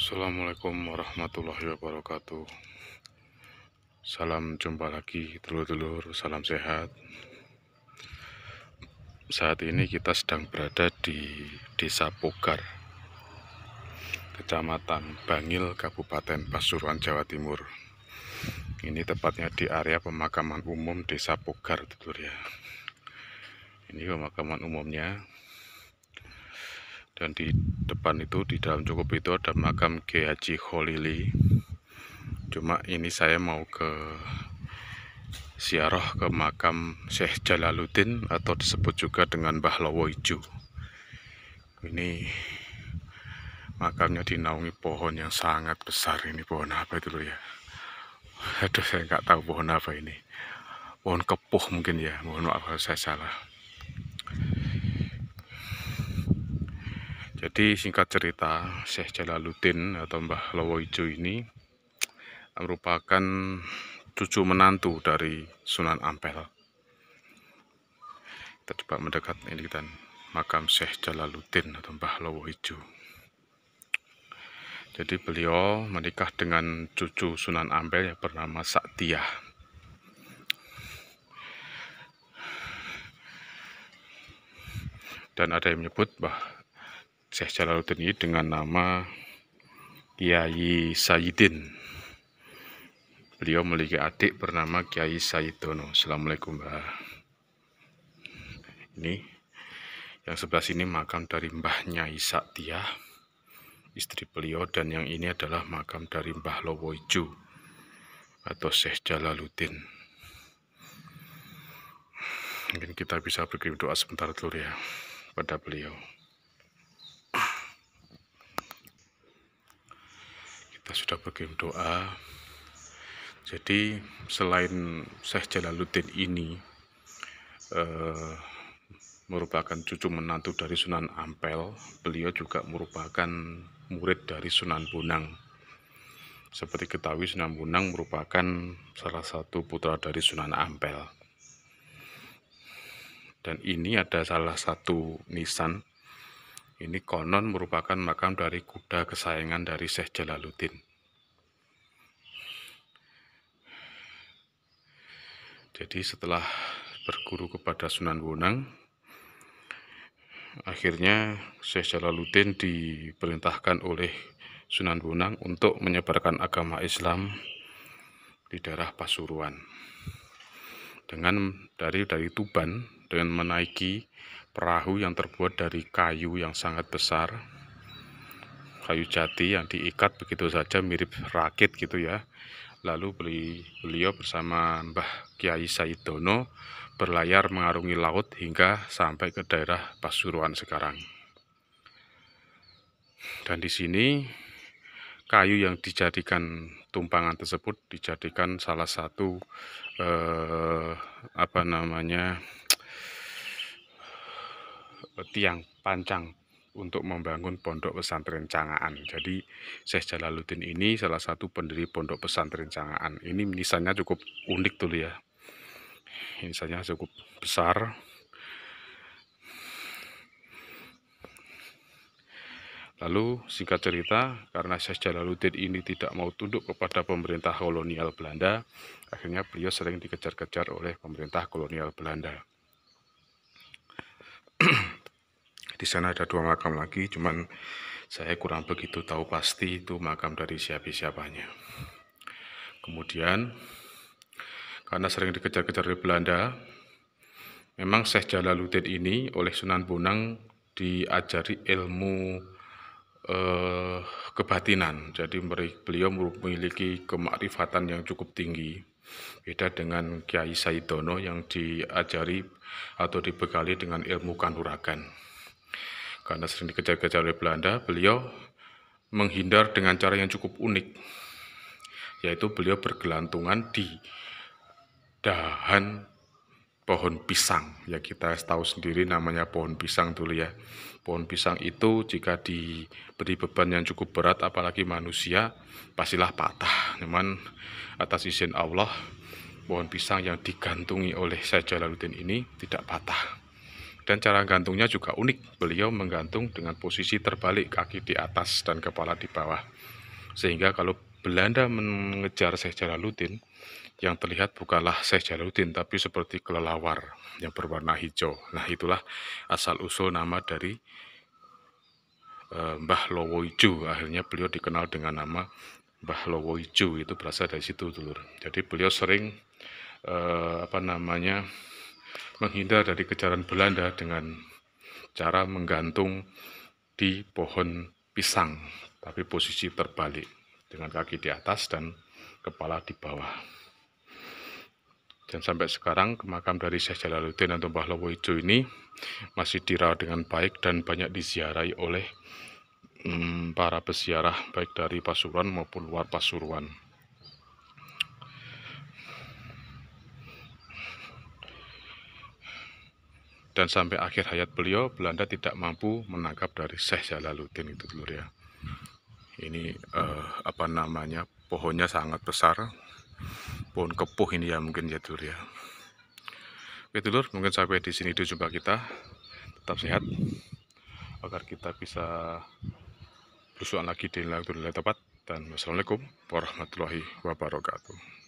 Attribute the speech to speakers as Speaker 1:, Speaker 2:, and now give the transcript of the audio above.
Speaker 1: Assalamualaikum warahmatullahi wabarakatuh. Salam jumpa lagi dulur-dulur, salam sehat. Saat ini kita sedang berada di Desa Pogar, Kecamatan Bangil, Kabupaten Pasuruan, Jawa Timur. Ini tepatnya di area pemakaman umum Desa Pogar, dulur ya. Ini pemakaman umumnya. Dan di depan itu, di dalam cukup itu ada makam Kiai Haji Kholili. Cuma ini saya mau ke ziarah ke makam Syekh Jalaluddin atau disebut juga dengan Mbah Lowo Ijo. Ini makamnya dinaungi pohon yang sangat besar. Ini pohon apa itu ya? Aduh, saya nggak tahu pohon apa ini. Pohon kepuh mungkin ya. Mohon maaf kalau saya salah. Jadi singkat cerita, Syekh Jalaluddin atau Mbah Lowo Ijo ini merupakan cucu menantu dari Sunan Ampel. Kita coba mendekat ini dan makam Syekh Jalaluddin atau Mbah Lowo Ijo. Jadi beliau menikah dengan cucu Sunan Ampel yang bernama Saktiah. Dan ada yang menyebut bahwa Syekh Jalaluddin ini dengan nama Kiai Sayyidin. Beliau memiliki adik bernama Kiai Sayyidono. Assalamualaikum, Mbah. Ini yang sebelah sini makam dari Mbah Nyai Saktiah, istri beliau, dan yang ini adalah makam dari Mbah Lowo Ijo atau Syekh Jalaluddin. Mungkin kita bisa berkirim doa sebentar dulu ya pada beliau. Kita sudah berkirim doa. Jadi selain Syekh Jalaluddin ini merupakan cucu menantu dari Sunan Ampel, beliau juga merupakan murid dari Sunan Bonang. Seperti ketahui, Sunan Bonang merupakan salah satu putra dari Sunan Ampel. Dan ini ada salah satu nisan. Ini konon merupakan makam dari kuda kesayangan dari Syekh Jalaluddin. Jadi setelah berguru kepada Sunan Bonang, akhirnya Syekh Jalaluddin diperintahkan oleh Sunan Bonang untuk menyebarkan agama Islam di daerah Pasuruan. Dari Tuban dengan menaiki perahu yang terbuat dari kayu yang sangat besar, kayu jati yang diikat begitu saja mirip rakit gitu ya. Lalu beliau bersama Mbah Kiai Sayyidono berlayar mengarungi laut hingga sampai ke daerah Pasuruan sekarang. Dan di sini kayu yang dijadikan tumpangan tersebut dijadikan salah satu tiang pancang untuk membangun pondok pesantren Cangaan. Jadi Syekh Jalaluddin ini salah satu pendiri pondok pesantren Cangaan. Ini nisannya cukup unik dulu ya. Nisannya cukup besar. Lalu singkat cerita, karena Syekh Jalaluddin ini tidak mau tunduk kepada pemerintah kolonial Belanda, akhirnya beliau sering dikejar-kejar oleh pemerintah kolonial Belanda. Di sana ada 2 makam lagi, cuman saya kurang begitu tahu pasti itu makam dari siapanya. Kemudian karena sering dikejar-kejar oleh Belanda, memang Syekh Jalaluddin ini oleh Sunan Bonang diajari ilmu kebatinan. Jadi beliau memiliki kemakrifatan yang cukup tinggi. Beda dengan Kiai Sayyidono yang diajari atau dibekali dengan ilmu kanuragan. Karena sering dikejar-kejar oleh Belanda, beliau menghindar dengan cara yang cukup unik, yaitu beliau bergelantungan di dahan pohon pisang. Ya kita tahu sendiri namanya pohon pisang dulu ya. Pohon pisang itu jika diberi beban yang cukup berat, apalagi manusia, pastilah patah. Namun atas izin Allah, pohon pisang yang digantungi oleh Syekh Jalaluddin ini tidak patah. Dan cara gantungnya juga unik, beliau menggantung dengan posisi terbalik, kaki di atas dan kepala di bawah. Sehingga kalau Belanda mengejar Syekh Jalaluddin, yang terlihat bukanlah Syekh Jalaluddin, tapi seperti kelelawar yang berwarna hijau. Nah, itulah asal-usul nama dari Mbah Lowo Ijo. Akhirnya beliau dikenal dengan nama Mbah Lowo Ijo, itu berasal dari situ, dulur. Jadi beliau sering menghindar dari kejaran Belanda dengan cara menggantung di pohon pisang, tapi posisi terbalik, dengan kaki di atas dan kepala di bawah. Dan sampai sekarang makam dari Syekh Jalaluddin atau Mbah Lowo Ijo ini masih dirawat dengan baik dan banyak diziarahi oleh para peziarah baik dari Pasuruan maupun luar Pasuruan. Dan sampai akhir hayat beliau, Belanda tidak mampu menangkap dari Syekh Jalaluddin itu, dulur ya. Ini pohonnya sangat besar, pohon kepuh ini ya mungkin ya, dulur ya. Oke dulur, mungkin sampai di sini dulu jumpa kita. Tetap sehat agar kita bisa berusukan lagi di waktu tepat. Dan wassalamualaikum warahmatullahi wabarakatuh.